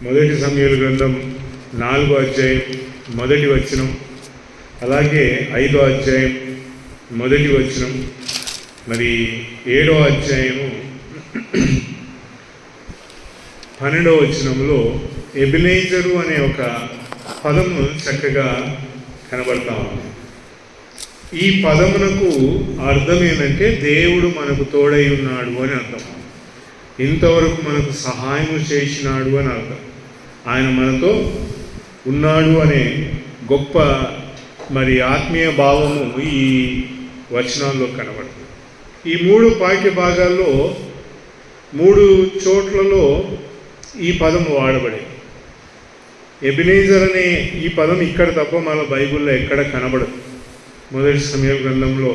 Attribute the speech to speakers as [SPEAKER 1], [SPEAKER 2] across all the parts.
[SPEAKER 1] మొదటి సమూయేలు గ్రంథం 4వ అధ్యాయం మొదటి వచనం, అలాగే 5వ అధ్యాయం మొదటి వచనం, మరి 7వ అధ్యాయము 12వ వచనంలో ఎబెనేజరు అనే ఒక పదము చక్కగా కనబడతా ఉంది. ఈ పదమునకు అర్థం ఏంటంటే దేవుడు మనకు తోడై ఉన్నాడు అని అర్థం. ఇంతవరకు మనకు సహాయం చేసినాడు అని అర్థం. ఆయన మనతో ఉన్నాడు అనే గొప్ప మరి ఆత్మీయ భావము ఈ వచనాల్లో కనబడుతుంది. ఈ 3 వాక్య భాగాల్లో 3 చోట్లలో ఈ పదం వాడబడింది. ఎబెనేజర్ అనే ఈ పదం ఇక్కడ తప్ప మన బైబిల్లో ఎక్కడ కనబడదు. మొదటి సమూయేలు గ్రంథంలో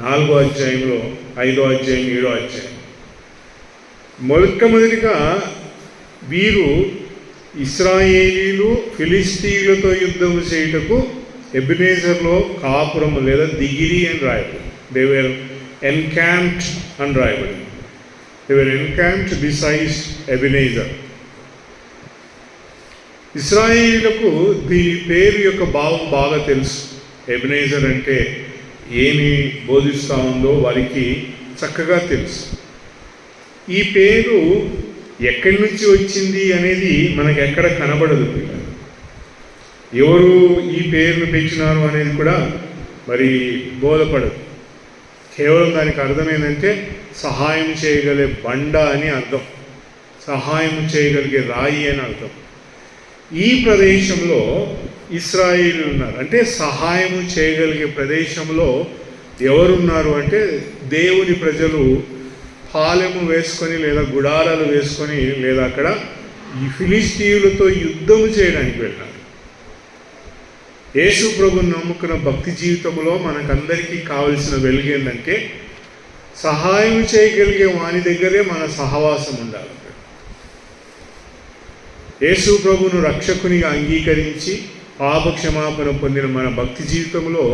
[SPEAKER 1] 4వ అధ్యాయంలో, 5వ అధ్యాయం, 7వ అధ్యాయం. మొట్టమొదటిగా వీరు ఇశ్రాయేలీలు ఫిలిస్తీయులతో యుద్ధం చేయుటకు ఎబెనేజర్లో కాపురము లేదా దిగిరి అని రాయబడింది. దే వేర్ ఎన్కాంప్డ్ అని రాయబడింది. They were encamped besides Ebenezer. ఇశ్రాయేలీలకు దీని పేరు యొక్క భావం బాగా తెలుసు. ఎబెనేజర్ అంటే ఏమి బోధిస్తూ ఉందో వారికి చక్కగా తెలుసు. ఈ పేరు ఎక్కడి నుంచి వచ్చింది అనేది మనకు ఎక్కడ కనబడదు. ఎవరు ఈ పేరును పెంచినారు అనేది కూడా మరి బోధపడదు. కేవలం దానికి అర్థం ఏంటంటే సహాయం చేయగలిగే బండ అని అర్థం, సహాయం చేయగలిగే రాయి అని అర్థం. ఈ ప్రదేశంలో ఇశ్రాయేలు ఉన్నారు. అంటే సహాయం చేయగలిగే ప్రదేశంలో ఎవరున్నారు అంటే దేవుని ప్రజలు పాలెము వేసుకొని లేదా గుడారాలు వేసుకొని లేదా అక్కడ ఈ ఫిలిస్తీయులతో యుద్ధము చేయడానికి వెళ్ళారు. యేసు ప్రభుని నమ్ముకున్న భక్తి జీవితంలో మనకందరికీ కావలసిన వెలుగు ఏంటంటే సహాయం చేయగలిగే వాని దగ్గరే మన సహవాసం ఉండాలి. యేసు ప్రభును రక్షకునిగా అంగీకరించి పాపక్షమాపణ పొందిన మన భక్తి జీవితంలో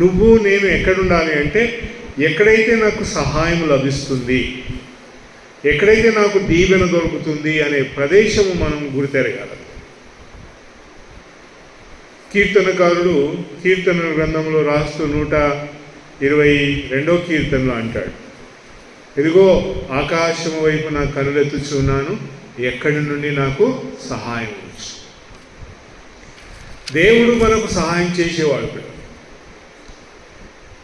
[SPEAKER 1] నువ్వు నేను ఎక్కడుండాలి అంటే ఎక్కడైతే నాకు సహాయం లభిస్తుంది, ఎక్కడైతే నాకు దీవెన దొరుకుతుంది అనే ప్రదేశము మనం గుర్తెరగాలి. కీర్తనకారుడు కీర్తన గ్రంథంలో రాస్తూ 122వ కీర్తనలో అంటాడు, ఇదిగో ఆకాశము వైపు నా కనులెత్తుచున్నాను, ఎక్కడి నుండి నాకు సహాయం వచ్చు. దేవుడు మనకు సహాయం చేసేవాడు.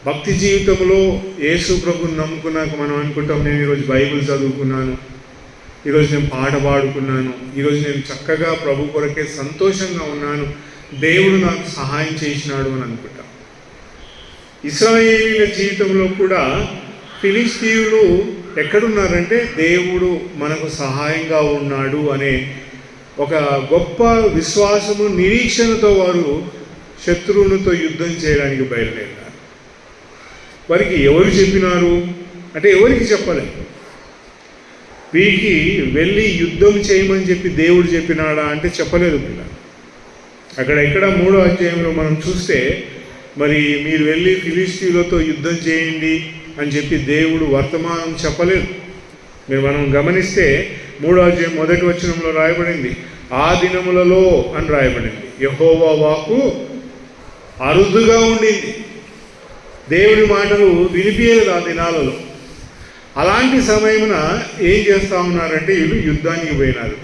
[SPEAKER 1] భక్తి జీవితంలో యేసు ప్రభుని నమ్ముకున్నాక మనం అనుకుంటాం, నేను ఈరోజు బైబిల్ చదువుకున్నాను, ఈరోజు నేను పాట పాడుకున్నాను, ఈరోజు నేను చక్కగా ప్రభు కొరకే సంతోషంగా ఉన్నాను, దేవుడు నాకు సహాయం చేసినాడు అని అనుకుంటాం. ఇశ్రాయేలీల జీవితంలో కూడా ఫిలిస్తీయులు ఎక్కడున్నారంటే దేవుడు మనకు సహాయంగా ఉన్నాడు అనే ఒక గొప్ప విశ్వాసము, నిరీక్షణతో వారు శత్రువులతో యుద్ధం చేయడానికి బయలుదేరారు. వారికి ఎవరు చెప్పినారు అంటే ఎవరికి చెప్పలేదు. వీరికి వెళ్ళి యుద్ధం చేయమని చెప్పి దేవుడు చెప్పినాడా అంటే చెప్పలేదు. అక్కడ 3వ అధ్యాయంలో మనం చూస్తే మరి మీరు వెళ్ళి ఫిలిస్తీయులతో యుద్ధం చేయండి అని చెప్పి దేవుడు వర్తమానం చెప్పలేదు. మనం గమనిస్తే 3వ అధ్యాయం మొదటి వచనంలో రాయబడింది, ఆ దినములలో అని రాయబడింది. యెహోవా వాక్కు అరుదుగా ఉండింది, దేవుని మాటలు వినిపించలేదు ఆ దినాలలో. అలాంటి సమయమున ఏం చేస్తూ ఉన్నారంటే వీళ్ళు యుద్ధానికి పోయినారు.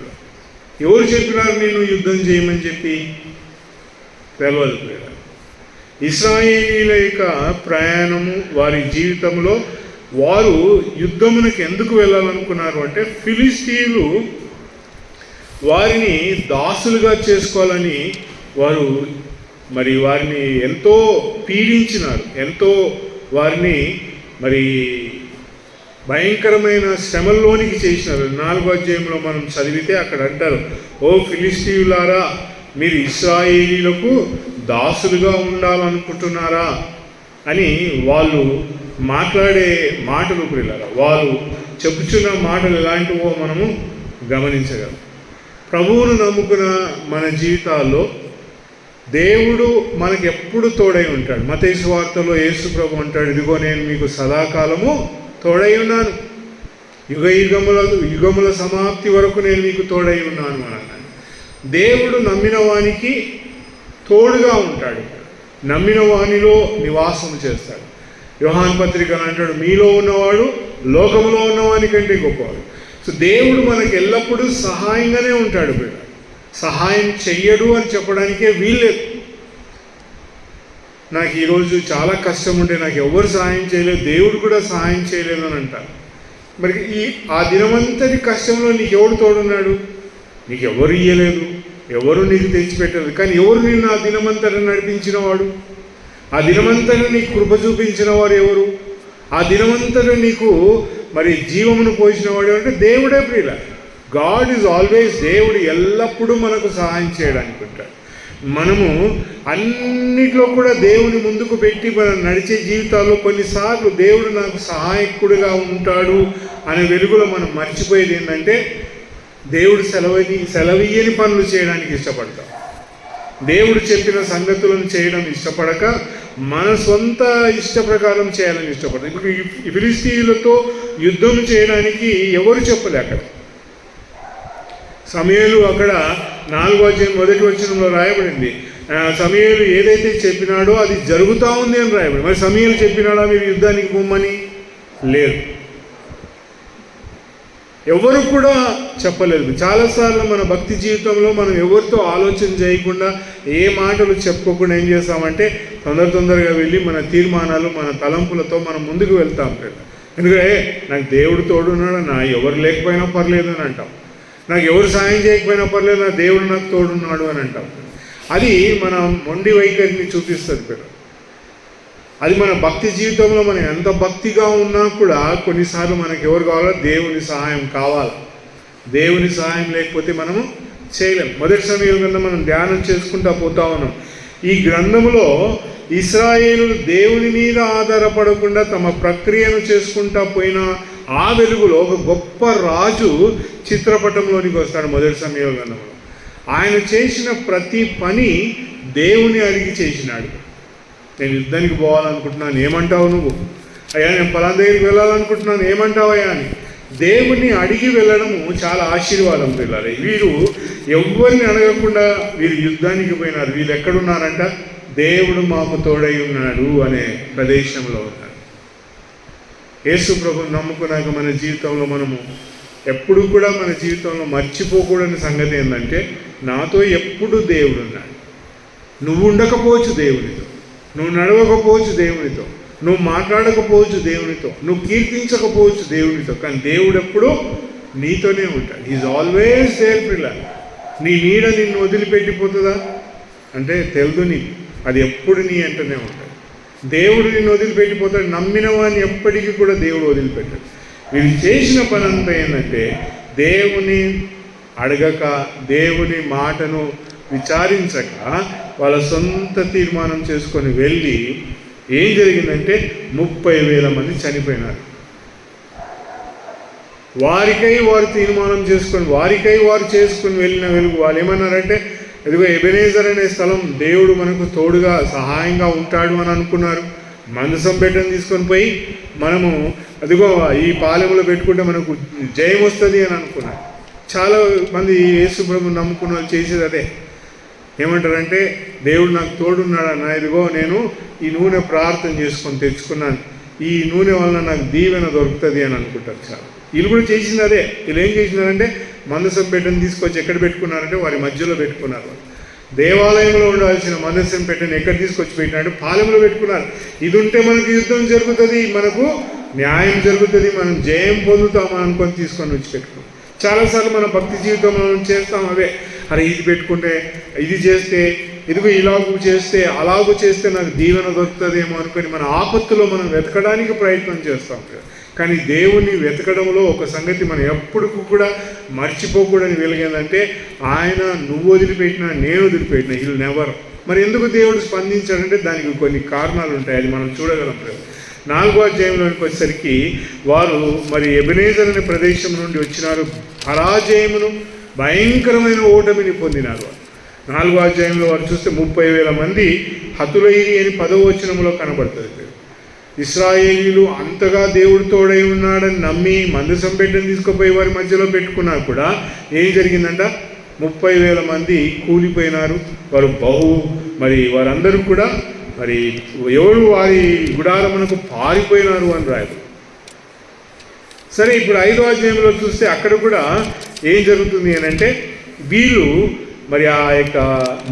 [SPEAKER 1] ఎవరు చెప్పినారు నేను యుద్ధం చేయమని చెప్పి? తెలవదు. ఇశ్రాయేలీల యొక్క ప్రయాణము, వారి జీవితంలో వారు యుద్ధమునకు ఎందుకు వెళ్ళాలనుకున్నారు అంటే ఫిలిస్తీయులు వారిని దాసులుగా చేసుకోవాలని వారు మరి వారిని ఎంతో పీడించినారు, ఎంతో వారిని మరి భయంకరమైన శ్రమల్లోనికి చేసినారు. 4వ అధ్యాయంలో మనం చదివితే అక్కడ అంటారు, ఓ ఫిలిస్తీయులారా, మీరు ఇశ్రాయేలీలకు దాసులుగా ఉండాలనుకుంటున్నారా అని వాళ్ళు మాట్లాడే మాటలు పిల్లరా, వాళ్ళు చెప్పుచున్న మాటలు ఎలాంటివో మనము గమనించగలం. ప్రభువును నమ్ముకున్న మన జీవితాల్లో దేవుడు మనకు ఎప్పుడు తోడై ఉంటాడు. మత్తయి సువార్తలో యేసు ప్రభు అంటాడు, ఇదిగో నేను మీకు సదాకాలము తోడై ఉన్నాను. యుగముల సమాప్తి వరకు నేను మీకు తోడై ఉన్నాను అని అన్నాడు. దేవుడు నమ్మిన వానికి తోడుగా ఉంటాడు, నమ్మిన వానిలో నివాసం చేస్తాడు. యోహాను పత్రికలు అంటాడు, మీలో ఉన్నవాడు లోకములో ఉన్నవాని కంటే గొప్పవాడు. సో దేవుడు మనకు ఎల్లప్పుడూ సహాయంగానే ఉంటాడు. సహాయం చెయ్యడు అని చెప్పడానికే వీల్లేదు. నాకు ఈరోజు చాలా కష్టం ఉంటే నాకు ఎవరు సహాయం చేయలేదు, దేవుడు కూడా సహాయం చేయలేదు అని అంటారు. మరి ఆ దినమంతటి కష్టంలో నీకు ఎవడు తోడున్నాడు? నీకు ఎవరు ఇయ్యలేదు, ఎవరు నీకు తెచ్చిపెట్టలేదు. కానీ ఎవరు నిన్ను ఆ దినమంతటా నడిపించిన వాడు? ఆ దినమంతటా నీకు కృప చూపించిన వాడు ఎవరు? ఆ దినమంతటా నీకు మరి జీవమును పోసిన వాడు అంటే దేవుడే. ప్రియుల, గాడ్ ఈజ్ ఆల్వేస్, దేవుడు ఎల్లప్పుడూ మనకు సహాయం చేయడానికి ఉంటాడు. మనము అన్నిట్లో కూడా దేవుని ముందుకు పెట్టి మనం నడిచే జీవితాల్లో కొన్నిసార్లు దేవుడు నాకు సహాయకుడిగా ఉంటాడు అనే వెలుగులో మనం మర్చిపోయేది ఏంటంటే, దేవుడు సెలవియ్యని పనులు చేయడానికి ఇష్టపడతాం. దేవుడు చెప్పిన సంగతులను చేయడం ఇష్టపడక మన సొంత ఇష్ట ప్రకారం చేయాలని ఇష్టపడతాం. ఇప్పుడు ఈ ఫిలిష్తీయులతో యుద్ధం చేయడానికి ఎవరు చెప్పలే. అక్కడ సమూయేలు అక్కడ 4వ అధ్యాయం 1వ వచనంలో రాయబడింది, సమూయేలు ఏదైతే చెప్పినాడో అది జరుగుతూ ఉంది అని రాయబడింది. మరి సమూయేలు చెప్పినాడా మీరు యుద్ధానికి పొమ్మని? లేదు, ఎవరు కూడా చెప్పలేదు. చాలాసార్లు మన భక్తి జీవితంలో మనం ఎవరితో ఆలోచన చేయకుండా, ఏ మాటలు చెప్పుకోకుండా ఏం చేస్తామంటే తొందరగా వెళ్ళి మన తీర్మానాలు, మన తలంపులతో మనం ముందుకు వెళ్తాం. ఎందుకంటే నాకు దేవుడు తోడున్నాడు, నా ఎవరు లేకపోయినా పర్లేదు అని అంటాం. నాకు ఎవరు సాయం చేయకపోయినా పర్లేదు, నా దేవుడు నాకు తోడున్నాడు అని అంటాం. అది మన మొండి వైఖరిని చూపిస్తుంది. అది మన భక్తి జీవితంలో మనం ఎంత భక్తిగా ఉన్నా కూడా కొన్నిసార్లు మనకు ఎవరు కావాలో? దేవుని సహాయం కావాలి. దేవుని సహాయం లేకపోతే మనము చేయలేం. మొదటి సమూయేలు గ్రంథం మనం ధ్యానం చేసుకుంటూ పోతా ఉన్నాం. ఈ గ్రంథంలో ఇశ్రాయేలు దేవుని మీద ఆధారపడకుండా తమ ప్రక్రియను చేసుకుంటా పోయిన ఆ వెలుగులో ఒక గొప్ప రాజు చిత్రపటంలోనికి వస్తాడు. మొదటి సమూయేలు గ్రంథంలో ఆయన చేసిన ప్రతి పని దేవుని అడిగి చేసినాడు. నేను యుద్ధానికి పోవాలనుకుంటున్నాను, ఏమంటావు నువ్వు? అయ్యా నేను పలానా దగ్గరికి వెళ్ళాలనుకుంటున్నాను, ఏమంటావు అయ్యా అని దేవుణ్ణి అడిగి వెళ్ళడము చాలా ఆశీర్వాదం. పిల్లలు వీరు ఎవరిని అడగకుండా వీరు యుద్ధానికి పోయినారు. వీళ్ళు ఎక్కడున్నారంట? దేవుడు మాకు తోడై ఉన్నాడు అనే ప్రదేశంలో ఉన్నారు. యేసు ప్రభువుని నమ్ముకున్నాక మన జీవితంలో మనము ఎప్పుడు కూడా మన జీవితంలో మర్చిపోకూడని సంగతి ఏంటంటే, నాతో ఎప్పుడు దేవుడు ఉన్నాడు. నువ్వు ఉండకపోవచ్చు దేవునితో, నువ్వు నడవకపోవచ్చు దేవునితో, నువ్వు మాట్లాడకపోవచ్చు దేవునితో, నువ్వు కీర్తించకపోవచ్చు దేవునితో, కానీ దేవుడు ఎప్పుడూ నీతోనే ఉంటాడు. Is always there. పిల్లలు, నీ నీడ నిన్ను వదిలిపెట్టిపోతుందా అంటే తెలుదు నీకు, అది ఎప్పుడు నీ అంటనే ఉంటాడు. దేవుడు నిన్ను వదిలిపెట్టిపోతాడు. నమ్మిన వాడిని ఎప్పటికీ కూడా దేవుడు వదిలిపెట్టాడు. వీళ్ళు చేసిన పని అంతా ఏంటంటే, దేవుని అడగక, దేవుని మాటను విచారించక వాళ్ళ సొంత తీర్మానం చేసుకొని వెళ్ళి ఏం జరిగిందంటే 30,000 మంది చనిపోయినారు. వారికై వారు తీర్మానం చేసుకొని, వారికై వారు చేసుకుని వెళ్ళిన వెలుగు వాళ్ళు ఏమన్నారంటే, ఇదిగో ఎబెనేజర్ అనే స్థలం దేవుడు మనకు తోడుగా సహాయంగా ఉంటాడు అని అనుకున్నారు. మందసం పెట్టని తీసుకొని పోయి మనము అదిగో ఈ పాలెంలో పెట్టుకుంటే మనకు జయం వస్తుంది అని అనుకున్నారు. చాలా మంది యేసు ప్రభువుని నమ్ముకున్న వాళ్ళు చేసేది అదే. ఏమంటారంటే, దేవుడు నాకు తోడున్నాడన్న, ఇదిగో నేను ఈ నూనె ప్రార్థన చేసుకొని తెచ్చుకున్నాను, ఈ నూనె వలన నాకు దీవెన దొరుకుతుంది అని అనుకుంటారు. చాలా వీళ్ళు కూడా చేసింది అదే. వీళ్ళు ఏం చేసినారంటే, మందసం పెట్టని తీసుకొచ్చి ఎక్కడ పెట్టుకున్నారంటే వారి మధ్యలో పెట్టుకున్నారు. దేవాలయంలో ఉండాల్సిన మందసం పెట్టని ఎక్కడ తీసుకొచ్చి పెట్టినట్టు పాలెంలో పెట్టుకున్నారు. ఇది ఉంటే మనకు యుద్ధం జరుగుతుంది, మనకు న్యాయం జరుగుతుంది, మనం జయం పొందుతామని అనుకొని తీసుకొని వచ్చి పెట్టుకున్నాం. చాలాసార్లు మన భక్తి జీవితంలో చేస్తాం అవే. అరే ఇది పెట్టుకుంటే, ఇది చేస్తే, ఇదిగో ఇలాగూ చేస్తే, అలాగూ చేస్తే నాకు దీవెన దొరుకుతుందేమో అనుకొని మన ఆపత్తులో మనం వెతకడానికి ప్రయత్నం చేస్తాం. కానీ దేవుణ్ణి వెతకడంలో ఒక సంగతి మనం ఎప్పుడు కూడా మర్చిపోకూడని వెలిగేందంటే, ఆయన నువ్వు వదిలిపెట్టినా నేను వదిలిపెట్టినా హీల్ నెవర్. మరి ఎందుకు దేవుడు స్పందించాడంటే దానికి కొన్ని కారణాలు ఉంటాయి, అది మనం చూడగలం. 4వ అధ్యాయంలోనికి వచ్చేసరికి వారు మరి ఎబెనేజర్ అనే ప్రదేశం నుండి వచ్చినారు. పరాజయమును, భయంకరమైన ఓటమిని పొందినారు. 4వ అధ్యాయంలో వారు చూస్తే 30,000 మంది హతులైరి అని 10వ వచనంలో కనబడుతుంది. ఇశ్రాయేలీయులు అంతగా దేవుడు తోడై ఉన్నాడని నమ్మి మందసం పెట్టని తీసుకుపోయి వారి మధ్యలో పెట్టుకున్నా కూడా ఏం జరిగిందంట, 30,000 మంది కూలిపోయినారు. వారు మరి వారందరూ కూడా మరి ఎవరు వారి గుడారమునకు పారిపోయినారు అని రాయదు. సరే, ఇప్పుడు 5వ అధ్యాయంలో చూస్తే అక్కడ కూడా ఏం జరుగుతుంది అని అంటే, వీళ్ళు మరి ఆ యొక్క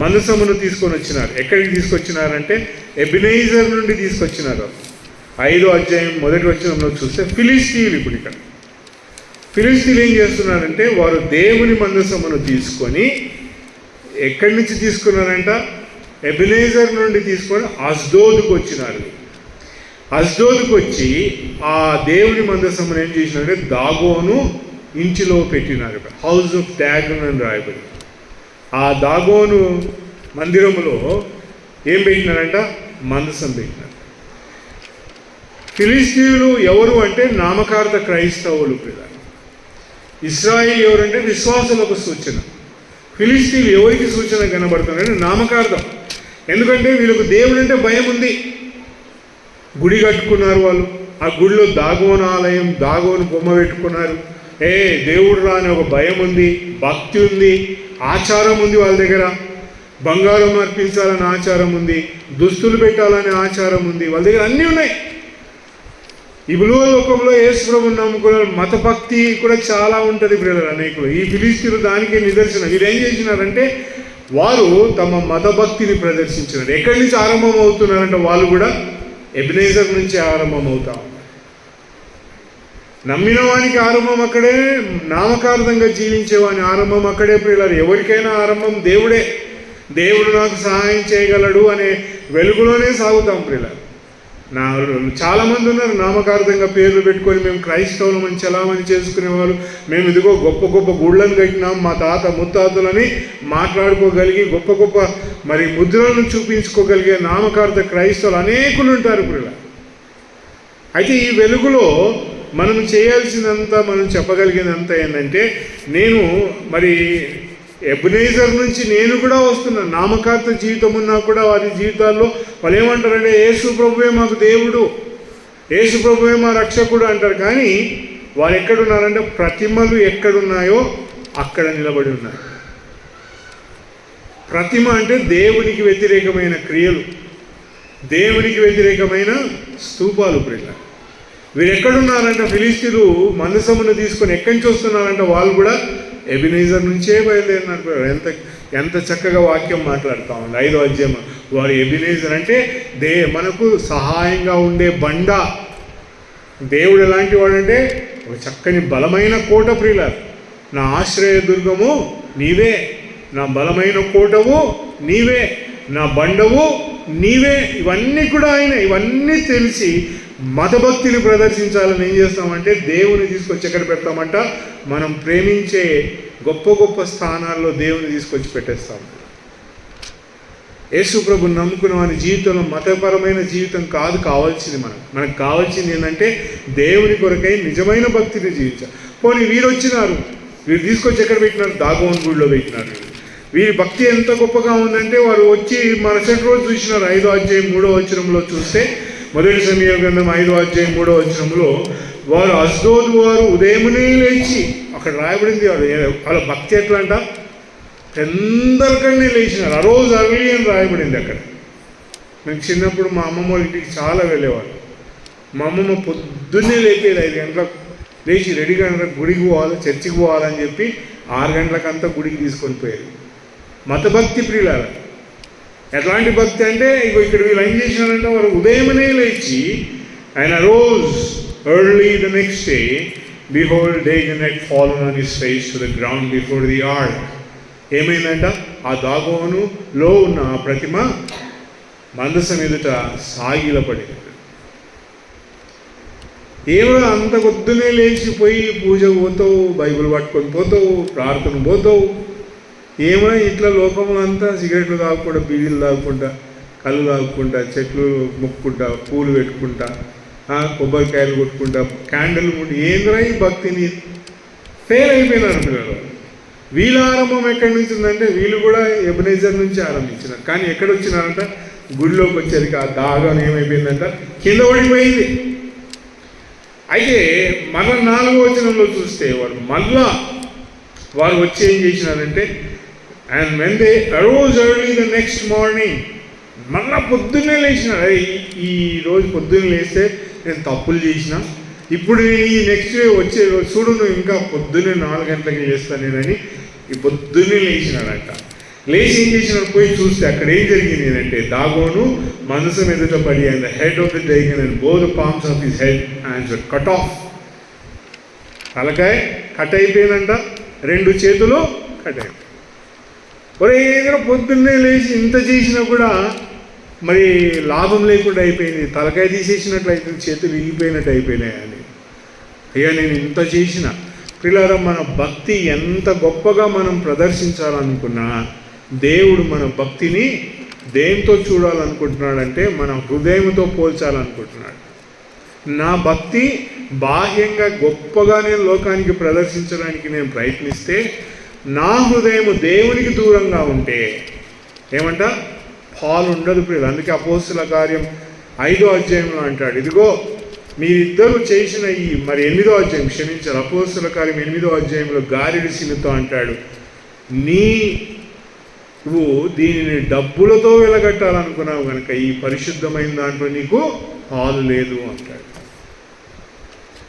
[SPEAKER 1] మందసమును తీసుకొని వచ్చినారు. ఎక్కడికి తీసుకొచ్చినారంటే ఎబెనేజర్ నుండి తీసుకొచ్చినారు. 5వ అధ్యాయం 1వ వచనంలో చూస్తే ఫిలిస్తీయులు, ఇప్పుడు ఇక్కడ ఫిలిస్తీయులు ఏం చేస్తున్నారంటే, వారు దేవుని మందసమును తీసుకొని ఎక్కడి నుంచి తీసుకున్నారంట, ఎబెనేజర్ నుండి తీసుకొని అష్డోదుకు వచ్చినారు. అష్డోదుకు వచ్చి ఆ దేవుని మందసమును ఏం చేసినారంటే దాగోను ఇంటిలో పెట్టినారు. హౌస్ ఆఫ్ డాగన్ అని రాయబడి ఆ దాగోను మందిరములో ఏం పెట్టినారంట, మందసం పెట్టినారు. ఫిలిస్తీయులు ఎవరు అంటే నామకార్థ క్రైస్తవులు. ఇశ్రాయేలు ఎవరంటే విశ్వాసులకు సూచన. ఫిలిస్తీయులు ఎవరికి సూచన కనబడుతున్నారంటే నామకార్థం. ఎందుకంటే వీళ్ళకు దేవుడు అంటే భయం ఉంది. గుడి కట్టుకున్నారు వాళ్ళు. ఆ గుడిలో దాగోను ఆలయం, దాగోను బొమ్మ పెట్టుకున్నారు. దేవుడు రాని ఒక భయం ఉంది, భక్తి ఉంది, ఆచారం ఉంది. వాళ్ళ దగ్గర బంగారం అర్పించాలని ఆచారం ఉంది, దుస్తులు పెట్టాలనే ఆచారం ఉంది. వాళ్ళ దగ్గర అన్నీ ఉన్నాయి. ఈ భూలోకంలో యేసు ప్రభువుని నమ్ముకున్న మత భక్తి కూడా చాలా ఉంటుంది బ్రదర్, అనేకులు. ఈ ఫిలిస్తీయులు దానికి నిదర్శనం. వీరు ఏం చేసినారంటే వారు తమ మత భక్తిని ప్రదర్శించినారు. ఎక్కడి నుంచి ఆరంభం అవుతున్నారంటే వాళ్ళు కూడా ఎబెనేజర్ నుంచి ఆరంభం అవుతా ఉన్నారు. నమ్మిన వానికి ఆరంభం అక్కడే, నామకార్థంగా జీవించేవాని ఆరంభం అక్కడే ప్రియులారు. ఎవరికైనా ఆరంభం దేవుడే. దేవుడు నాకు సహాయం చేయగలడు అనే వెలుగులోనే సాగుతాం ప్రియులారు. చాలామంది ఉన్నారు నామకార్థంగా పేర్లు పెట్టుకొని మేము క్రైస్తవులు అని చలామణి చేసుకునేవాళ్ళు. మేము ఇదిగో గొప్ప గొప్ప గుళ్ళను కట్టినాం, మా తాత ముత్తాతలని మాట్లాడుకోగలిగి గొప్ప గొప్ప మరి ముద్రలను చూపించుకోగలిగే నామకార్థ క్రైస్తవులు అనేకులు ఉంటారు ఇప్పుడు. అయితే ఈ వెలుగులో మనం చేయాల్సినంత, మనం చెప్పగలిగినంత ఏంటంటే, నేను మరి ఎబెనేజర్ నుంచి నేను కూడా వస్తున్నాను. నామకార్థ జీవితం ఉన్నా కూడా వారి జీవితాల్లో వాళ్ళు ఏమంటారంటే యేసు ప్రభువే మాకు దేవుడు, యేసు ప్రభువే మా రక్షకుడు అంటారు. కానీ వారు ఎక్కడున్నారంటే ప్రతిమలు ఎక్కడున్నాయో అక్కడ నిలబడి ఉన్నారు. ప్రతిమ అంటే దేవునికి వ్యతిరేకమైన క్రియలు, దేవునికి వ్యతిరేకమైన స్తూపాలు. ప్రియుల వీరు ఎక్కడున్నారంటే ఫిలిస్తీయులు మందసమును తీసుకొని ఎక్కడి నుంచి వస్తున్నారంటే వాళ్ళు కూడా ఎబెనేజర్ నుంచే బయలుదేరినారు. ఎంత చక్కగా వాక్యం మాట్లాడుతూ ఉంది 5వ అధ్యాయం. వారు ఎబెనేజర్ అంటే మనకు సహాయంగా ఉండే బండ. దేవుడు ఎలాంటి వాడంటే ఒక చక్కని బలమైన కోట. ప్రియులారు, నా ఆశ్రయ దుర్గము నీవే, నా బలమైన కోటవు నీవే, నా బండవు నీవే. ఇవన్నీ కూడా ఆయన, ఇవన్నీ తెలిసి మతభక్తిని ప్రదర్శించాలని ఏం చేస్తామంటే దేవుని తీసుకొచ్చి ఎక్కడ పెడతామంట, మనం ప్రేమించే గొప్ప గొప్ప స్థానాల్లో దేవుని తీసుకొచ్చి పెట్టేస్తాం. యేసు ప్రభుని నమ్ముకున్న వారి జీవితంలో మతపరమైన జీవితం కాదు కావాల్సింది. మనకు కావాల్సింది ఏంటంటే దేవుని కొరకై నిజమైన భక్తిని జీవించాలి. పోనీ వీరు వచ్చినారు, వీరు తీసుకొచ్చి ఎక్కడ పెట్టినారు, దాగోన్ గుడిలో పెట్టినారు. వీరి భక్తి ఎంత గొప్పగా ఉందంటే వారు వచ్చి మరుసటి రోజు చూసినారు. 5వ అధ్యాయం 3వ వచనంలో చూస్తే, మొదటి సమూయేలు గ్రంథం 5వ అధ్యాయం 3వ వచనంలో వారు అష్డోదు వారు ఉదయమునే లేచి, అక్కడ రాయబడింది వాళ్ళ భక్తి ఎట్లా అంట, అందరికన్నా లేచినారు. ఆ రోజు అర్లీ అని రాయబడింది అక్కడ. మేము చిన్నప్పుడు మా అమ్మమ్మ వాళ్ళ ఇంటికి చాలా వెళ్ళేవాళ్ళు. మా అమ్మమ్మ పొద్దున్నే లేపేది 5 గంటలకు లేచి రెడీగా గుడికి పోవాలి, చర్చికి పోవాలని చెప్పి 6 గంటలకంతా గుడికి తీసుకొని పోయేది. మతభక్తి ప్రియులారా. ఎట్లాంటి భక్తి అంటే ఇక్కడ వీళ్ళు ఏం చేసినారంటే వారు ఉదయమనే లేచి, ఆయన rose early the next day, behold Dagon had fallen on his face to the ground before the ark. ఏమైందంట, ఆ దాగోనులో ఉన్న ఆ ప్రతిమ మందసం ఎదుట సాగిలపడింది. ఏమో అంత పొద్దునే లేచిపోయి పూజకు పోతావు, బైబిల్ పట్టుకొని పోతావు, ప్రార్థన పోతావు. ఏమో ఇట్లా లోకంలో అంతా సిగరెట్లు తాగకుండా, బీడీలు తాగకుండా, కళ్ళు తాగకుండా, చెట్లు మొక్కుంటా, పూలు పెట్టుకుంటా, కొబ్బరికాయలు కొట్టుకుంటా, క్యాండిల్ ముట్టి, ఏంద్రా ఈ భక్తిని ఫెయిల్ అయిపోయినారు పిల్లలు. వీళ్ళ ఆరంభం ఎక్కడి నుంచి ఉందంటే వీళ్ళు కూడా ఎబెనేజర్ నుంచి ఆరంభించినారు. కానీ ఎక్కడ వచ్చినారంట, గుడిలోకి వచ్చేసరికి ఆ దాగం ఏమైపోయిందంట, కింద పడిపోయింది. అయితే మన 4వ వచనంలో చూస్తే వారు వచ్చి ఏం చేసినారంటే, and when they arose early the next morning, మళ్ళా పొద్దున్నే లేచినాడు. ఈ రోజు పొద్దున్నే లేస్తే నేను తప్పులు చేసిన, ఇప్పుడు నేను ఈ నెక్స్ట్ డే వచ్చే రోజు చూడు నువ్వు ఇంకా పొద్దున్నే 4 గంటలకి లేస్తాను నేనని ఈ పొద్దున్నే లేచినాడంట. లేచి ఏం చేసినాడు, పోయి చూస్తే అక్కడ ఏం జరిగింది అంటే, దాగోను మంచం ఎదుట పడి and the head of the dragon and both the palms of his head and cut off. తలకాయ కట్ అయిపోయిందంట, 2 చేతులు కట్ అయిపోయి. ఒరే ఏదైనా పొద్దున్నే లేచి ఇంత చేసినా కూడా మరి లాభం లేకుండా అయిపోయింది, తలకాయ తీసేసినట్లయితే చేతులు ఇరిగిపోయినట్టు అయిపోయినాయి అని. అయ్యా నేను ఇంత చేసిన. పిల్లరా, మన భక్తి ఎంత గొప్పగా మనం ప్రదర్శించాలనుకున్నా దేవుడు మన భక్తిని దేంతో చూడాలనుకుంటున్నాడంటే మన హృదయంతో పోల్చాలనుకుంటున్నాడు. నా భక్తి బాహ్యంగా గొప్పగా నేను లోకానికి ప్రదర్శించడానికి నేను ప్రయత్నిస్తే, నా హృదయం దేవునికి దూరంగా ఉంటే ఏమంట పాలు ఉండదు ప్రియులు. అందుకే అపోస్తుల కార్యం 5వ అధ్యాయంలో అంటాడు, ఇదిగో మీరిద్దరూ చేసిన ఈ మరి 8వ అధ్యాయం క్షమించారు, అపోస్తుల కార్యం 8వ అధ్యాయంలో గారెడి సినుతో అంటాడు, నువ్వు దీనిని డబ్బులతో వెలగట్టాలనుకున్నావు కనుక ఈ పరిశుద్ధమైన దాంట్లో నీకు పాలు లేదు అంటాడు.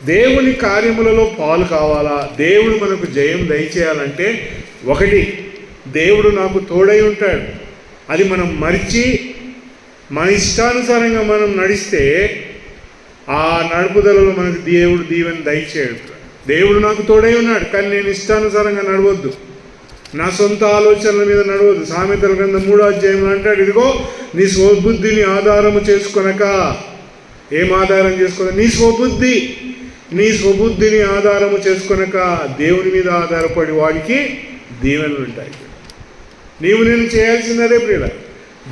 [SPEAKER 1] దేవుని కార్యములలో పాలు కావాలా, దేవుడు మనకు జయం దయచేయాలంటే, ఒకటి దేవుడు నాకు తోడై ఉంటాడు. అది మనం మరిచి మన ఇష్టానుసారంగా మనం నడిస్తే ఆ నడుపుదలలో మనకు దేవుడు దీవెన దయచేయడు. దేవుడు నాకు తోడై ఉన్నాడు, కానీ నేను ఇష్టానుసారంగా నడవద్దు, నా సొంత ఆలోచనల మీద నడవద్దు. సామెతల గ్రంథం 3వ అధ్యాయంలో అంటాడు, ఇదిగో నీ స్వబుద్ధిని ఆధారము చేసుకొనక. ఏం ఆధారం చేసుకోక? నీ స్వబుద్ధిని ఆధారము చేసుకొనక దేవుని మీద ఆధారపడి వాడికి దీవెనలు ఉంటాయి. నీవు నేను చేయాల్సింది అదే ప్రియుల.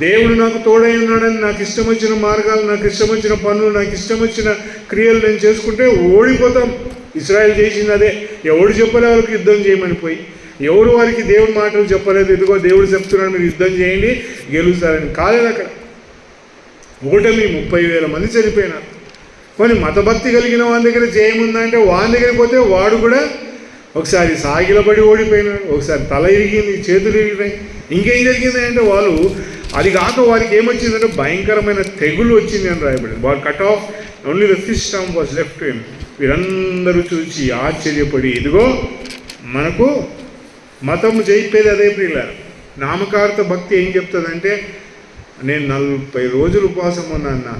[SPEAKER 1] దేవుడు నాకు తోడై ఉన్నాడని నాకు ఇష్టం వచ్చిన మార్గాలు, నాకు ఇష్టం వచ్చిన పనులు, నాకు ఇష్టం వచ్చిన క్రియలు నేను చేసుకుంటే ఓడిపోతాం. ఇశ్రాయేల్ చేసింది అదే. ఎవడు చెప్పలే వాళ్ళకి యుద్ధం చేయమని పోయి, ఎవరు వారికి దేవుడి మాటలు చెప్పలేదు, ఇదిగో దేవుడు చెప్తున్నాడు మీరు యుద్ధం చేయండి గెలుస్తారని. కాలేదు అక్కడ. ఓటమి 30,000 మంది చనిపోయినారు. కొన్ని మతభక్తి కలిగిన వాని దగ్గర జయముందంటే వాని దగ్గరికి పోతే వాడు కూడా ఒకసారి సాగిలబడి ఓడిపోయినాడు, ఒకసారి తల ఇరిగింది, చేతులు ఇరిగినాయి. ఇంకేం జరిగింది అంటే వాళ్ళు అది కాక వారికి ఏమొచ్చిందంటే భయంకరమైన తెగులు వచ్చింది అని రాయబడింది. వాడు cut off only the fish stamp was left him. వీరందరూ చూసి ఆశ్చర్యపడి, ఇదిగో మనకు మతము చెప్పేది అదే ప్రియుల. నామకార్థ భక్తి ఏం చెప్తుందంటే, నేను 40 రోజులు ఉపవాసం ఉన్నాను,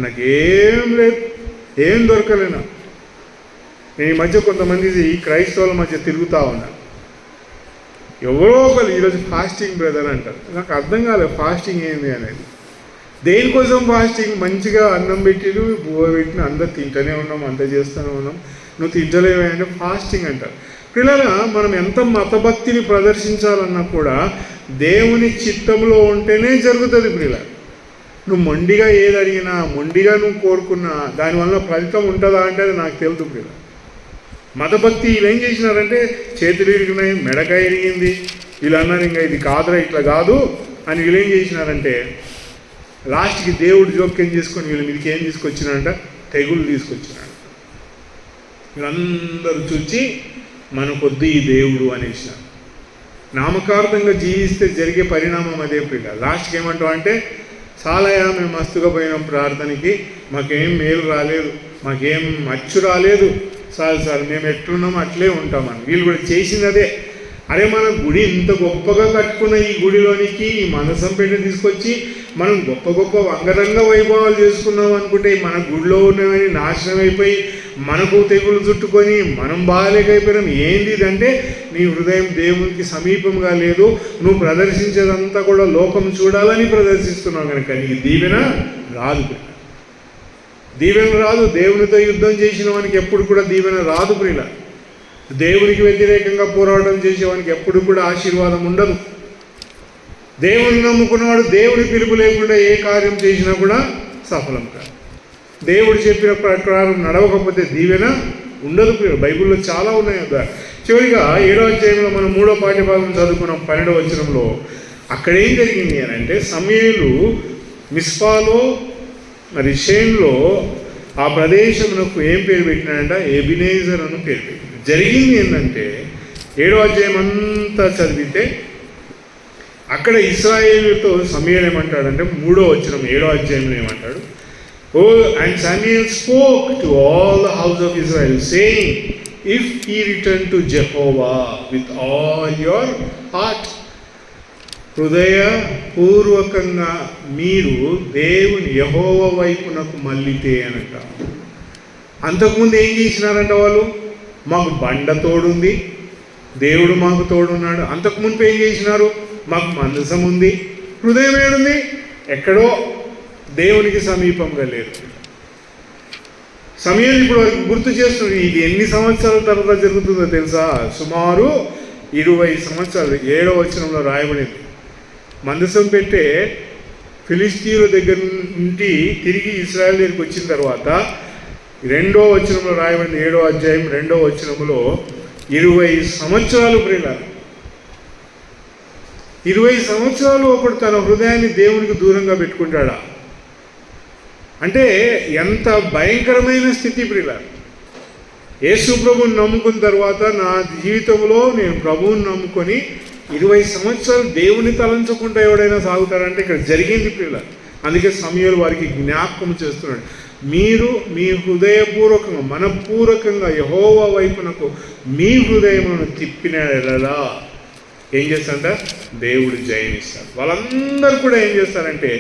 [SPEAKER 1] నాకు ఏం లేదు, ఏం దొరకలేనా. నేను ఈ మధ్య కొంతమంది క్రైస్తవుల మధ్య తిరుగుతూ ఉన్నా, ఎవరో ఒకరు ఈరోజు ఫాస్టింగ్ బ్రదర్ అంటారు. నాకు అర్థం కాలేదు ఫాస్టింగ్ ఏంది అనేది. దేనికోసం ఫాస్టింగ్? మంచిగా అన్నం పెట్టిరు, బువ్వ పెట్టిన, అందరు తింటూనే ఉన్నాం, అంత చేస్తూనే ఉన్నాం, నువ్వు తింటలేవే అంటే ఫాస్టింగ్ అంటారు. పిల్లల, మనం ఎంత మతభక్తిని ప్రదర్శించాలన్నా కూడా దేవుని చిత్తంలో ఉంటేనే జరుగుతుంది పిల్లల. నువ్వు మొండిగా ఏది అడిగినా, మొండిగా నువ్వు కోరుకున్నా దానివల్ల ఫలితం ఉంటుందా అంటే అది నాకు తెలుసు పిల్లల. మతభక్తి వీళ్ళు ఏం చేసినారంటే, చేతులు ఇరిగినాయి, మెడకాయ ఇరిగింది, వీళ్ళు అన్నారు ఇంకా ఇది కాదురా, ఇట్లా కాదు అని వీళ్ళు ఏం చేసినారంటే లాస్ట్కి దేవుడు జోక్యం చేసుకొని వీళ్ళ మీదకి ఏం తీసుకొచ్చినారంట, తెగులు తీసుకొచ్చినాడు. వీళ్ళందరూ చూచి మనకొద్దు ఈ దేవుడు అనేసినారు. నామకార్థంగా జీవిస్తే జరిగే పరిణామం అదే పిల్ల. లాస్ట్కి ఏమంటావు అంటే, చాలయా మేము మస్తుగా పోయినాం ప్రార్థనకి, మాకేం మేలు రాలేదు, మాకేం అచ్చు రాలేదు, చాలు మేము ఎట్లున్నామో అట్లే ఉంటామని. వీళ్ళు కూడా చేసింది అదే. అరే మన గుడి ఇంత గొప్పగా కట్టుకున్న ఈ గుడిలోనికి ఈ మనసం పెట్టి తీసుకొచ్చి మనం గొప్ప గొప్ప అంగరంగ వైభవాలు చేసుకున్నాం అనుకుంటే మన గుడిలో ఉన్నవని నాశనం అయిపోయి మనకు తెగులు చుట్టుకొని మనం బాగాలేకపోయినాం. ఏంది ఇదంటే నీ హృదయం దేవునికి సమీపంగా లేదు, నువ్వు ప్రదర్శించేదంతా కూడా లోకం చూడాలని ప్రదర్శిస్తున్నావు కనుక నీకు దీవెన రాదు. దీవెన రాదు. దేవునితో యుద్ధం చేసిన వానికి ఎప్పుడు కూడా దీవెన రాదు ప్రియుల. దేవునికి వ్యతిరేకంగా పోరాటం చేసేవానికి ఎప్పుడు కూడా ఆశీర్వాదం ఉండదు. దేవుని నమ్ముకున్నవాడు దేవుడి పిలుపు లేకుండా ఏ కార్యం చేసినా కూడా సఫలం కాదు. దేవుడు చెప్పిన ప్రకారం నడవకపోతే దీవెన ఉండదు. బైబిల్లో చాలా ఉన్నాయి. చివరిగా 7వ అధ్యాయంలో మనం 3వ పాఠ్యభాగం చదువుకున్నాం 12వ వచనంలో. అక్కడ ఏం జరిగింది అని అంటే, సమూయేలు మిస్పాలో మరి షేన్లో ఆ ప్రదేశమునకు ఏం పేరు పెట్టినాడంట? ఎబినేజర్ అని పేరు పెట్టినాడు. జరిగింది ఏంటంటే 7వ అధ్యాయం అంతా చదివితే అక్కడ ఇశ్రాయేలుతో సమూయేలు ఏమంటాడంటే 3వ వచనం 7వ అధ్యాయంలో ఏమంటాడు? ఓ and Samuel spoke to all the house of Israel saying if he return to Jehovah with all your heart, హృదయపూర్వకంగా మీరు దేవుని యెహోవా వైపునకు మళ్ళితే అనట. అంతకుముందు ఏం చేసినారంట వాళ్ళు? మాకు బండ తోడుంది, దేవుడు మాకు తోడున్నాడు. అంతకుముందు ఏం చేసినారు? మాకు మందసం ఉంది. హృదయం ఏడుంది? ఎక్కడో దేవునికి సమీపంగా లేదు. సమయం ఇప్పుడు గుర్తు చేస్తుంది. ఇది ఎన్ని సంవత్సరాల తర్వాత జరుగుతుందో తెలుసా? సుమారు 20 సంవత్సరాలు. 7వ వచనంలో రాయబడింది. మందసం పెట్టే ఫిలిస్తీన్ల దగ్గర నుండి తిరిగి ఇశ్రాయేల్ దగ్గరికి వచ్చిన తర్వాత 2వ వచనంలో రాయబడింది. 7వ అధ్యాయం 2వ వచనంలో 20 సంవత్సరాలు ప్రియులారా, 20 సంవత్సరాలు ఒకడు తన హృదయాన్ని దేవునికి దూరంగా పెట్టుకుంటాడా? అంటే ఎంత భయంకరమైన స్థితి ప్రియులారా. యేసు ప్రభువుని నమ్ముకున్న తర్వాత నా జీవితంలో నేను ప్రభువుని నమ్ముకొని 20 సంవత్సరాలు దేవుని తలంచకుండా ఎవడైనా సాగుతారంటే ఇక్కడ జరిగింది ప్రియులారా. అందుకే సమూయేలు వారికి జ్ఞాపకం చేస్తున్నాడు. మీరు మీ హృదయపూర్వకంగా మనపూర్వకంగా యెహోవా వైపునకు మీ హృదయమును తిప్పినలా ఏం చేస్తారంట? దేవుడు జయమిస్తాడు. వాళ్ళందరూ కూడా ఏం చేస్తారంటే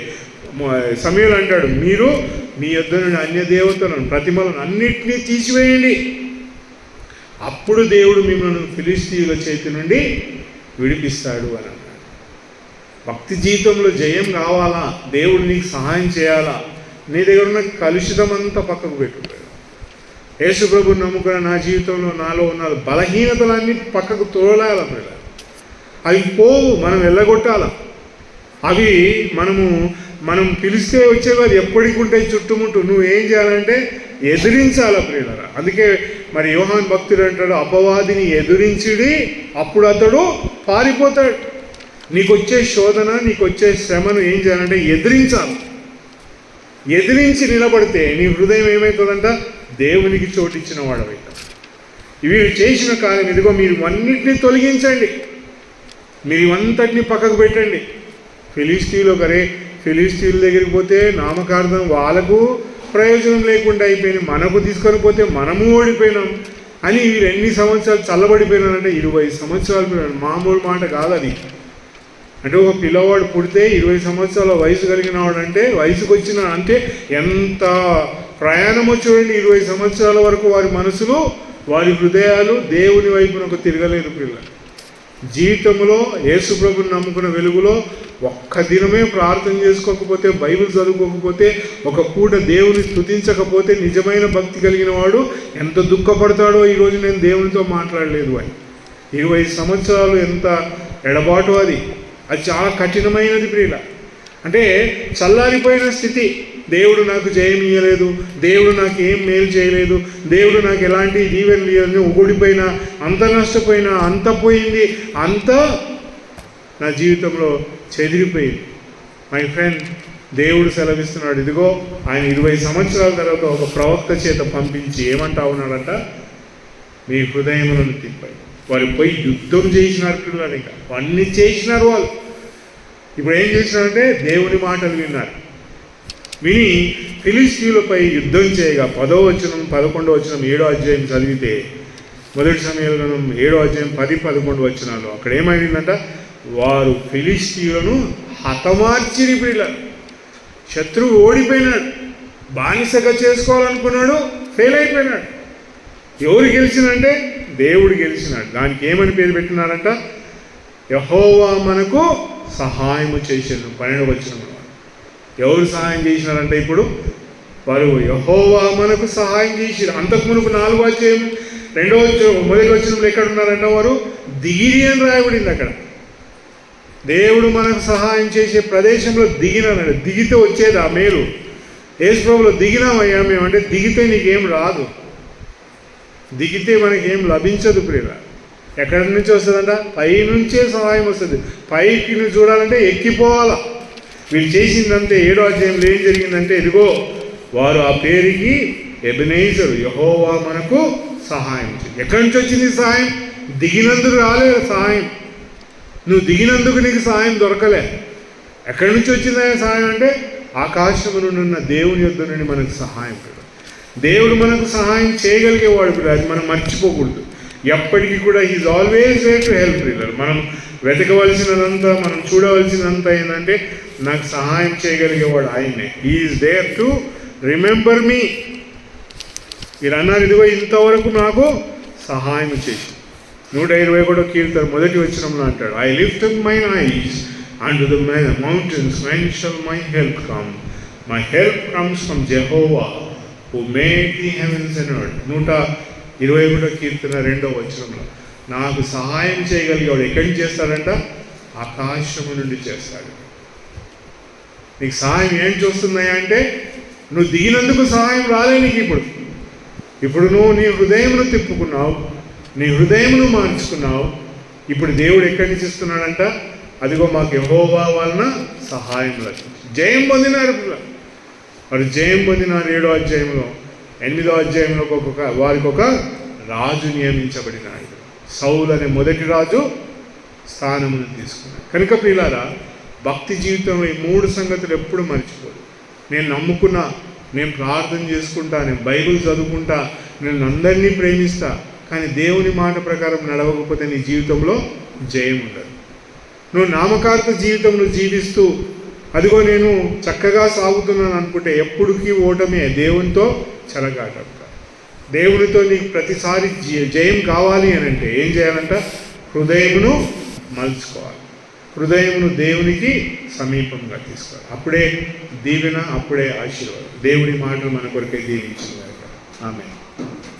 [SPEAKER 1] సమూయేలు అంటాడు, మీరు మీ యొద్ద నుండి అన్య దేవతలను ప్రతిమలను అన్నిటినీ తీసివేయండి, అప్పుడు దేవుడు మిమ్మల్ని ఫిలిస్తీయుల చేతి నుండి విడిపిస్తాడు అని అన్నాడు. భక్తి జీవితంలో జయం కావాలా? దేవుడు నీకు సహాయం చేయాలా? నీ దగ్గర ఉన్న కలుషితం అంతా పక్కకు పెట్టుకోడు. యేసు ప్రభువుని నమ్ముకున్న నా జీవితంలో నాలో ఉన్న బలహీనతలన్నీ పక్కకు తోలాల. అవి పోవు, మనం వెళ్ళగొట్టాల. అవి మనం పిలిస్తే వచ్చేవారు ఎప్పటికి ఉంటాయి చుట్టుముట్టు. నువ్వు ఏం చేయాలంటే ఎదిరించాల ప్రియులారా. అందుకే మరి యోహాను భక్తుడు అంటాడు, అపవాదిని ఎదిరించుడి అప్పుడు అతడు పారిపోతాడు. నీకు వచ్చే శోధన, నీకు వచ్చే శ్రమను ఏం చేయాలంటే ఎదిరించాలి. ఎదిరించి నిలబడితే నీ హృదయం ఏమవుతుందంట? దేవునికి చోటిచ్చిన వాడవుతావు. వీరు చేసిన కార్యం ఇదిగో, మీరు అన్నిటినీ తొలగించండి, మీరు ఇవంతటిని పక్కకు పెట్టండి. ఫిలిస్తీన్ల దగ్గరికి పోతే నామకార్థం వాళ్ళకు ప్రయోజనం లేకుండా అయిపోయింది, మనకు తీసుకొని పోతే మనము ఓడిపోయినాం అని వీరు ఎన్ని సంవత్సరాలు చల్లబడిపోయినారంటే 20 సంవత్సరాలు. మామూలు మాట కాదు అది. అంటే ఒక పిల్లవాడు పుడితే 20 సంవత్సరాల వయసు కలిగిన వాడు అంటే వయసుకు వచ్చిన అంటే ఎంత ప్రయాణమో చూడండి. 20 సంవత్సరాల వరకు వారి మనసులు, వారి హృదయాలు దేవుని వైపునకు తిరగలేదు పిల్లలు. జీవితంలో యేసు ప్రభుని నమ్ముకున్న వెలుగులో ఒక్క దినమే ప్రార్థన చేసుకోకపోతే, బైబిల్ చదువుకోకపోతే, ఒక పూట దేవుని స్తుతించకపోతే నిజమైన భక్తి కలిగిన వాడు ఎంత దుఃఖపడతాడో. ఈరోజు నేను దేవునితో మాట్లాడలేదు అని. 20 సంవత్సరాలు ఎంత ఎడబాటు అది చాలా కఠినమైనది ప్రియుల. అంటే చల్లారిపోయిన స్థితి. దేవుడు నాకు జయం ఇయ్యలేదు, దేవుడు నాకు ఏం మేలు చేయలేదు, దేవుడు నాకు ఎలాంటి దీవెనలు ఇవ్వలేదు, ఊడిపోయినా, అంత నష్టపోయినా, అంత పోయింది, అంతా నా జీవితంలో చెదిరిపోయింది. మై ఫ్రెండ్, దేవుడు సెలవిస్తున్నాడు. ఇదిగో ఆయన 20 సంవత్సరాల తర్వాత ఒక ప్రవక్త చేత పంపించి ఏమంటా ఉన్నాడంట? మీ హృదయములను తిప్పాయి. వారు పోయి యుద్ధం చేసినారు పిల్లలు, ఇంకా అన్నీ చేసినారు వాళ్ళు. ఇప్పుడు ఏం చేసినారంటే దేవుని మాటలు విన్నారు. విని ఫిలిస్తీయులపై యుద్ధం చేయగా 10వ వచనం 11వ వచనం 7వ అధ్యాయం చదివితే, మొదటి సమయంలో 7వ అధ్యాయం 10-11 వచనాలు అక్కడ ఏమైందంట? వారు ఫిలిస్తీయులను హతమార్చిరి పిల్లలు. శత్రువు ఓడిపోయినాడు, బానిసగా చేసుకోవాలనుకున్నాడు, ఫెయిల్ అయిపోయినాడు. ఎవరు గెలిచినంటే దేవుడు గెలిచినాడు. దానికి ఏమని పేరు పెట్టినారంట? యెహోవా మనకు సహాయము చేసాను. 12వ వచనంలో ఎవరు సహాయం చేసినారంటే ఇప్పుడు వారు యెహోవా మనకు సహాయం చేసిరు. అంతకు మునుపు 4వ అధ్యాయం 2వ వచనం 1వ వచనంలో ఎక్కడ ఉన్నారంట? వారు దిగిరి అని రాయబడింది అక్కడ. దేవుడు మనకు సహాయం చేసే ప్రదేశంలో దిగినాడు. దిగితే వచ్చేది ఆ మేలు. యేసు ప్రభువులో దిగినామయ్యా మేము అంటే, దిగితే నీకేం రాదు, దిగితే మనకేం లభించదు ప్రియుల. ఎక్కడి నుంచి వస్తుందంట? పై నుంచే సహాయం వస్తుంది. పైకి నువ్వు చూడాలంటే ఎక్కిపోవాలా. వీళ్ళు చేసిందంటే 7వ అధ్యాయంలో ఏం జరిగిందంటే, ఇదిగో వారు ఆ పేరుకి ఎబెనేజరు, యెహోవా మనకు సహాయం. ఎక్కడి నుంచి వచ్చింది సహాయం? దిగినందుకు రాలేదు సహాయం. నువ్వు దిగినందుకు నీకు సహాయం దొరకలే. ఎక్కడి నుంచి వచ్చిందా సహాయం అంటే, ఆకాశమునున్న దేవుని యొద్ద నుండి మనకు సహాయం. దేవుడు మనకు సహాయం చేయగలిగేవాడు కూడా, అది మనం మర్చిపోకూడదు. ఎప్పటికీ కూడా he's always there to help brother. మనం వెతకవలసినదంతా, మనం చూడవలసినంతా ఏంటంటే, నాకు సహాయం చేయగలిగేవాడు ఆయనే. He's there to remember me. మీరు అన్నారు, ఇదిగో ఇంతవరకు నాకు సహాయం చేసి. 121 కీర్తన 1వ వచనంలో అంటాడు, I lift up my eyes unto the mountains, when shall my help come? My help comes from Jehovah who made the heavens and earth. 121 కీర్తన 2వ వచనంలో, నాకు సహాయం చేయగలిగేవాడు ఎక్కడి నుంచి చేస్తాడంట? ఆకాశము నుండి చేస్తాడు. నీకు సహాయం ఏం చూస్తున్నాయా అంటే, నువ్వు దిగినందుకు సహాయం రాలే నీకు. ఇప్పుడు నువ్వు నీ హృదయమును తిప్పుకున్నావు, నీ హృదయమును మార్చుకున్నావు. ఇప్పుడు దేవుడు ఎక్కడి నుంచి ఇస్తున్నాడంట? అదిగో మాకు యెహోవా వలన సహాయం లభించింది. జయం పొందినారు. మరి జయం పొందినారు. 7వ అధ్యాయంలో 8వ అధ్యాయంలో వారికి ఒక రాజు నియమించబడినాడు. సౌలు అనే మొదటి రాజు స్థానమును తీసుకున్నాడు. కనుక ప్రియులారా, భక్తి జీవితంలో ఈ 3 సంగతులు ఎప్పుడు మర్చిపోదు. నేను నమ్ముకున్నా, నేను ప్రార్థన చేసుకుంటా, నేను బైబిల్ చదువుకుంటా, నేను అందరినీ ప్రేమిస్తా, కానీ దేవుని మాట ప్రకారం నడవకపోతే నీ జీవితంలో జయం ఉండదు. నువ్వు నామకార్థ జీవితంలో జీవిస్తూ అదిగో నేను చక్కగా సాగుతున్నాను అనుకుంటే ఎప్పటికీ ఓటమే. దేవునితో చెలగాటం. దేవునితో నీకు ప్రతిసారి జయం కావాలి అని అంటే ఏం చేయాలంట? హృదయమును మలుచుకోవాలి. హృదయమును దేవునికి సమీపంగా తీసుకోవాలి. అప్పుడే దీవెన, అప్పుడే ఆశీర్వాదం. దేవుని మాటలు మన కొరకే దీవించింది. ఆమేన్.